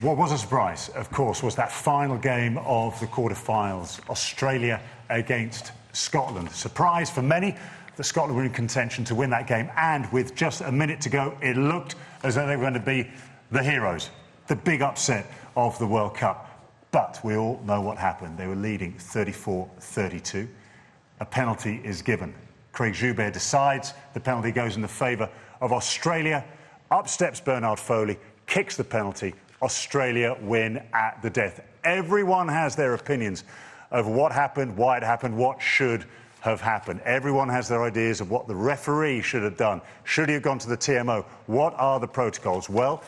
What was a surprise, of course, was that final game of the quarter-finals, Australia against Scotland. Surprise for many that Scotland were in contention to win that game, and with just a minute to go, it looked as though they were going to be the heroes, the big upset of the World Cup. But we all know what happened. They were leading 34-32. A penalty is given. Craig Joubert decides the penalty goes in the favour of Australia. Up steps Bernard Foley, kicks the penalty. Australia win at the death. Everyone has their opinions of what happened, why it happened, what should have happened. Everyone has their ideas of what the referee should have done. Should he have gone to the TMO? What are the protocols? Well,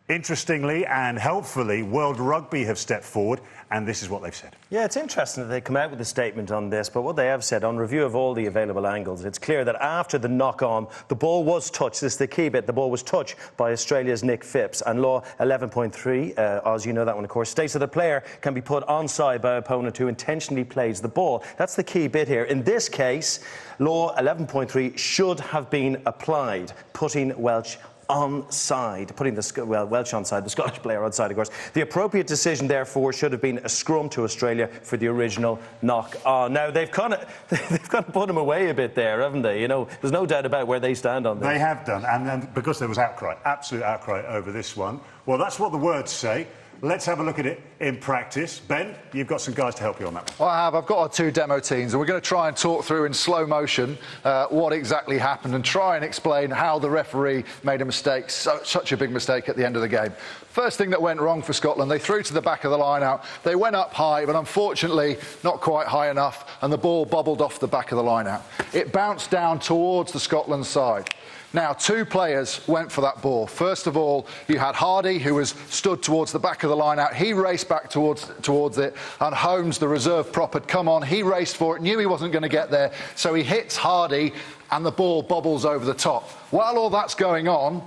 interestingly and helpfully, World Rugby have stepped forward, and this is what they've said. Yeah, it's interesting that they come out with a statement on this, but what they have said, on review of all the available angles, it's clear that after the knock-on, the ball was touched. This is the key bit. The ball was touched by Australia's Nick Phipps, and Law 11.3, Oz, you know that one, of course, states that a player can be put onside by an opponent who intentionally plays the ball. That's the key bit here. In this case, Law 11.3 should have been applied, putting Welsh onside, putting Welsh onside, the Scottish player onside, of course. The appropriate decision, therefore, should have been a scrum to Australia for the original knock-on. Now, they've kind of put him away a bit there, haven't they? You know, there's no doubt about where they stand on this. They have done, and then because there was outcry, absolute outcry over this one. Well, that's what the words say. Let's have a look at it in practice. Ben, you've got some guys to help you on that one. Well, I have. I've got our two demo teams, and we're going to try and talk through in slow motion what exactly happened and try and explain how the referee made a mistake, such a big mistake at the end of the game. First thing that went wrong for Scotland, they threw to the back of the line out. They went up high, but unfortunately not quite high enough, and the ball bobbled off the back of the line out. It bounced down towards the Scotland side. Now, two players went for that ball. First of all, you had Hardy, who was stood towards the back of the line out. He raced back towards it, and Holmes, the reserve prop, had come on. He raced for it, knew he wasn't going to get there, so he hits Hardy, and the ball bobbles over the top. While all that's going on,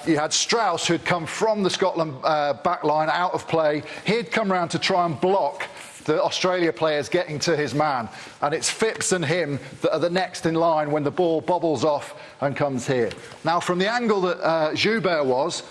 you had Strauss, who'd come from the Scotland back line out of play. He'd come round to try and block the Australia players getting to his man, and it's Phipps and him that are the next in line when the ball bobbles off and comes here. Now, from the angle that Joubert was,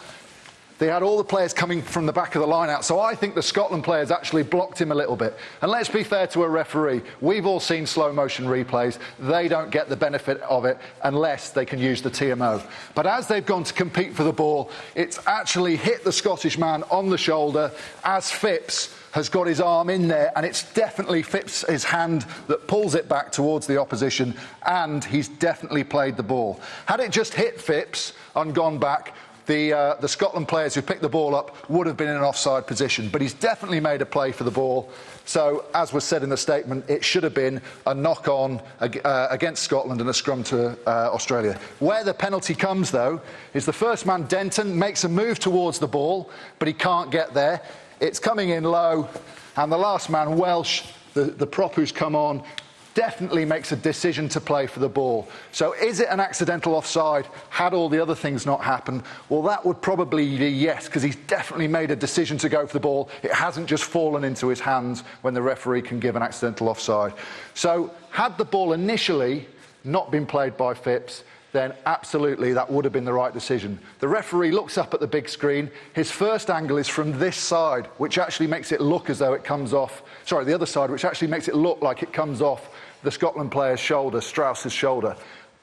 they had all the players coming from the back of the line out, so I think the Scotland players actually blocked him a little bit. And let's be fair to a referee, we've all seen slow motion replays. They don't get the benefit of it unless they can use the TMO. But as they've gone to compete for the ball, it's actually hit the Scottish man on the shoulder as Phipps has got his arm in there, and it's definitely Phipps' hand that pulls it back towards the opposition, and he's definitely played the ball. Had it just hit Phipps and gone back, the Scotland players who picked the ball up would have been in an offside position, but he's definitely made a play for the ball. So, as was said in the statement, it should have been a knock-on against Scotland and a scrum to Australia. Where the penalty comes, though, is the first man, Denton, makes a move towards the ball, but he can't get there. It's coming in low, and the last man, Welsh, the prop who's come on, definitely makes a decision to play for the ball. So is it an accidental offside? Had all the other things not happened? Well, that would probably be yes, because he's definitely made a decision to go for the ball. It hasn't just fallen into his hands when the referee can give an accidental offside. So had the ball initially not been played by Phipps, then absolutely that would have been the right decision. The referee looks up at the big screen. His first angle is from this side, which actually makes it look as though it comes off, sorry, the other side, which actually makes it look like it comes off the Scotland player's shoulder, Strauss's shoulder.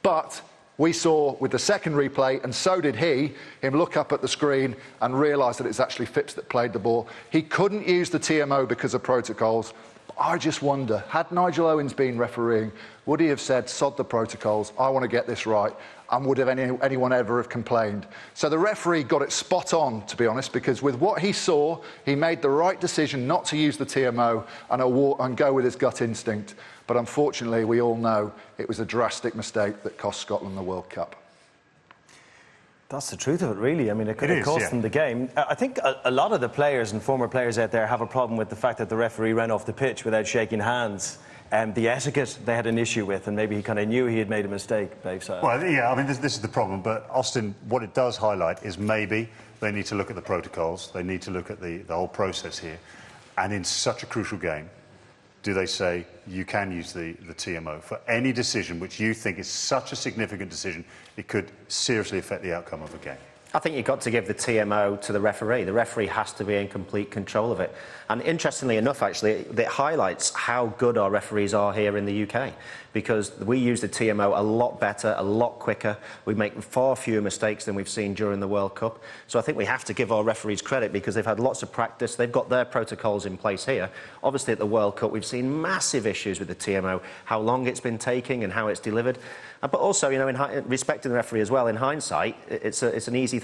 But we saw with the second replay, and so did he, him look up at the screen and realise that it's actually Phipps that played the ball. He couldn't use the TMO because of protocols. I just wonder, had Nigel Owens been refereeing, would he have said, sod the protocols, I want to get this right, and would have anyone ever have complained? So the referee got it spot on, to be honest, because with what he saw, he made the right decision not to use the TMO and go with his gut instinct. But unfortunately, we all know it was a drastic mistake that cost Scotland the World Cup. That's the truth of it, really. I mean, it could have cost them the game. I think a lot of the players and former players out there have a problem with the fact that the referee ran off the pitch without shaking hands. The etiquette they had an issue with, and maybe he kind of knew he had made a mistake, Bayfield. Well, yeah, I mean, this is the problem. But, Austin, what it does highlight is maybe they need to look at the protocols. They need to look at the whole process here. And in such a crucial game, do they say you can use the TMO for any decision which you think is such a significant decision it could seriously affect the outcome of a game? I think you've got to give the TMO to the referee. The referee has to be in complete control of it. And interestingly enough, actually, it highlights how good our referees are here in the UK, because we use the TMO a lot better, a lot quicker. We make far fewer mistakes than we've seen during the World Cup. So I think we have to give our referees credit, because they've had lots of practice. They've got their protocols in place here. Obviously, at the World Cup, we've seen massive issues with the TMO, how long it's been taking and how it's delivered. But also, you know, in respecting the referee as well, in hindsight, it's an easy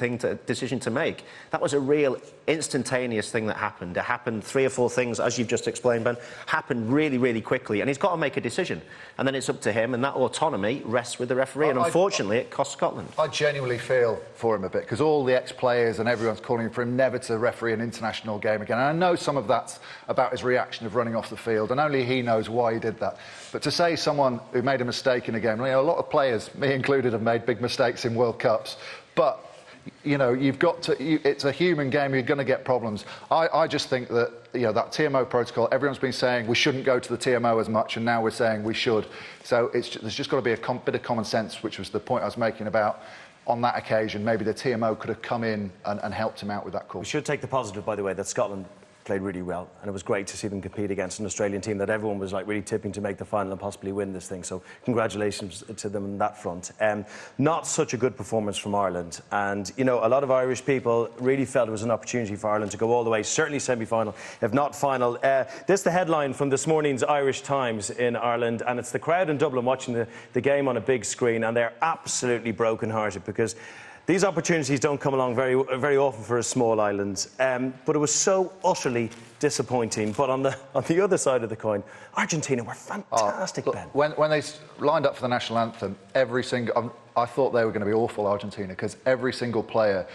decision to make. That was a real instantaneous thing that happened. It happened 3 or 4 things, as you've just explained, Ben, happened really, really quickly. And he's got to make a decision. And then it's up to him, and that autonomy rests with the referee. And unfortunately, it cost Scotland. I genuinely feel for him a bit, because all the ex-players and everyone's calling for him never to referee an international game again. And I know some of that's about his reaction of running off the field, and only he knows why he did that. But to say someone who made a mistake in a game, you know, a lot of players, me included, have made big mistakes in World Cups, but you know, you've got to. It's a human game. You're going to get problems. I just think that, you know, that TMO protocol. Everyone's been saying we shouldn't go to the TMO as much, and now we're saying we should. So there's just got to be a bit of common sense, which was the point I was making about. On that occasion, maybe the TMO could have come in and helped him out with that call. We should take the positive, by the way, that Scotland played really well, and it was great to see them compete against an Australian team that everyone was like really tipping to make the final and possibly win this thing. So congratulations to them on that front. Not such a good performance from Ireland, and you know, a lot of Irish people really felt it was an opportunity for Ireland to go all the way, certainly semi-final, if not final. This is the headline from this morning's Irish Times in Ireland, and it's the crowd in Dublin watching the game on a big screen, and they're absolutely broken-hearted, because these opportunities don't come along very, very often for a small island, but it was so utterly disappointing. But on the other side of the coin, Argentina were fantastic, Ben. When they lined up for the national anthem, I thought they were going to be awful, Argentina, because every single player,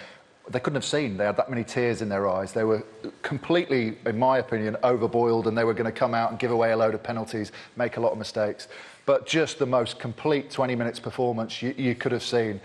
they couldn't have seen. They had that many tears in their eyes. They were completely, in my opinion, overboiled, and they were going to come out and give away a load of penalties, make a lot of mistakes. But just the most complete 20 minutes performance you could have seen.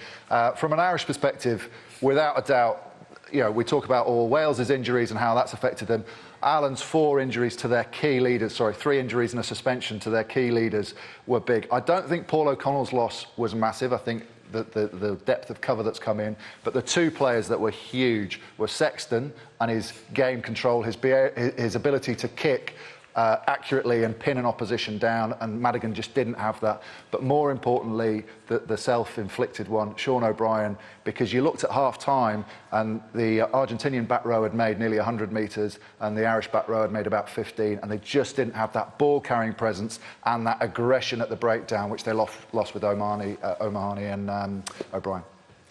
From an Irish perspective, without a doubt, you know, we talk about all Wales's injuries and how that's affected them. Ireland's 4 injuries to their key leaders, 3 injuries and a suspension to their key leaders were big. I don't think Paul O'Connell's loss was massive. I think the depth of cover that's come in. But the 2 players that were huge were Sexton and his game control, his ability to kick accurately and pin an opposition down, and Madigan just didn't have that. But more importantly, the self-inflicted one, Sean O'Brien, because you looked at half-time and the Argentinian back row had made nearly 100 metres and the Irish back row had made about 15, and they just didn't have that ball-carrying presence and that aggression at the breakdown, which they lost with O'Mahony and O'Brien.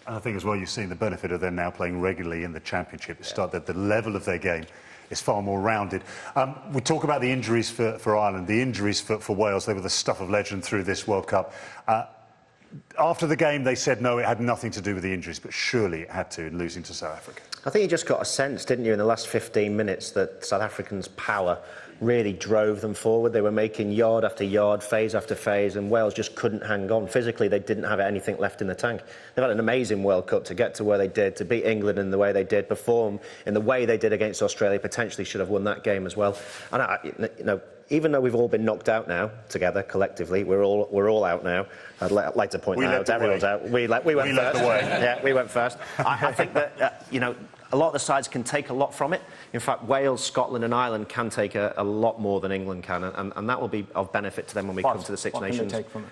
And I think as well, you've seen the benefit of them now playing regularly in the Championship. The level of their game is far more rounded. We talk about the injuries for Ireland, the injuries for Wales. They were the stuff of legend through this World Cup. After the game, they said no, it had nothing to do with the injuries, but surely it had to in losing to South Africa. I think you just got a sense, didn't you, in the last 15 minutes that South Africans' power really drove them forward. They were making yard after yard, phase after phase, and Wales just couldn't hang on. Physically, they didn't have anything left in the tank. They've had an amazing World Cup to get to where they did, to beat England in the way they did, perform in the way they did against Australia, potentially should have won that game as well. And, you know, even though we've all been knocked out now, together, collectively, we're all out now. I'd like to point out everyone's out. We went first. Yeah, we went first. I think that, you know, a lot of the sides can take a lot from it. In fact, Wales, Scotland and Ireland can take a lot more than England can, and that will be of benefit to them when we come to the Six Nations. What can they take from it?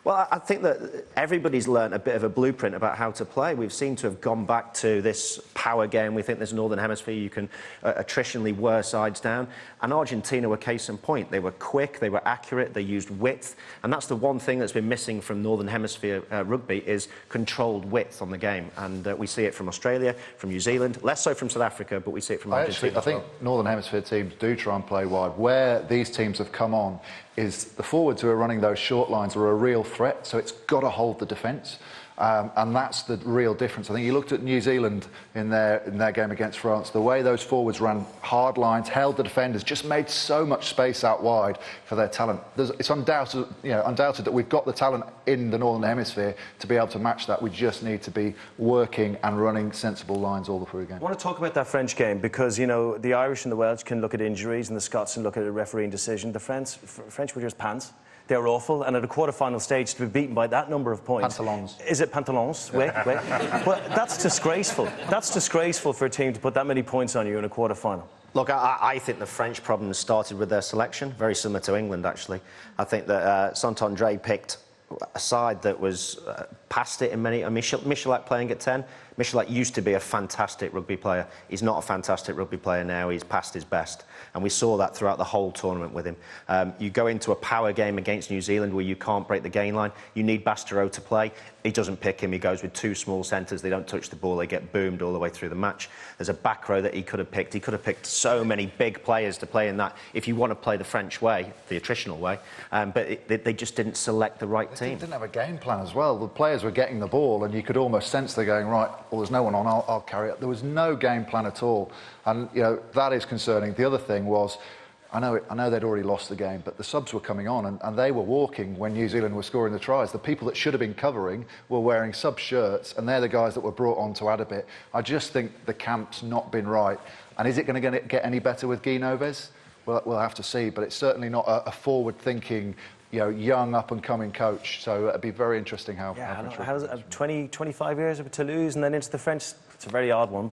Well, I think that everybody's learnt a bit of a blueprint about how to play. We've seemed to have gone back to this power game. We think this Northern Hemisphere, you can attritionally wear sides down. And Argentina were case in point. They were quick, they were accurate, they used width. And that's the one thing that's been missing from Northern Hemisphere rugby is controlled width on the game. And we see it from Australia, from New Zealand, less so from South Africa, but we see it from Argentina. I think Northern Hemisphere teams do try and play wide. Where these teams have come on is the forwards who are running those short lines are a real threat, so it's got to hold the defence. And that's the real difference. I think you looked at New Zealand in their game against France. The way those forwards ran hard lines, held the defenders, just made so much space out wide for their talent. It's undoubted that we've got the talent in the Northern Hemisphere to be able to match that. We just need to be working and running sensible lines all the through again. I want to talk about that French game because, you know, the Irish and the Welsh can look at injuries and the Scots can look at a refereeing decision. The French were just pants. they're awful. And at a quarter-final stage, to be beaten by that number of points... Pantalons. Is it Pantalons? Wait. Well, that's disgraceful. That's disgraceful for a team to put that many points on you in a quarter-final. Look, I think the French problem started with their selection, very similar to England, actually. I think that Saint-Andre picked a side that was past it in many... Michelet playing at 10. Michelet used to be a fantastic rugby player. He's not a fantastic rugby player now. He's past his best. And we saw that throughout the whole tournament with him. You go into a power game against New Zealand where you can't break the gain line. You need Bastareaud to play. He doesn't pick him. He goes with 2 small centres. They don't touch the ball. They get boomed all the way through the match. There's a back row that he could have picked. He could have picked so many big players to play in that if you want to play the French way, the attritional way. But they just didn't select the right team. They didn't have a game plan as well. The players were getting the ball and you could almost sense they're going, right, well, there's no one on, I'll carry it. There was no game plan at all. And, you know, that is concerning. The other thing was, I know they'd already lost the game, but the subs were coming on and they were walking when New Zealand were scoring the tries. The people that should have been covering were wearing sub shirts, and they're the guys that were brought on to add a bit. I just think the camp's not been right. And is it going to get any better with Guy Noves? Well, we'll have to see, but it's certainly not a forward-thinking, you know, young up-and-coming coach. So it'd be very interesting how... Yeah, how does it, 20, 25 years of Toulouse and then into the French... It's a very odd one.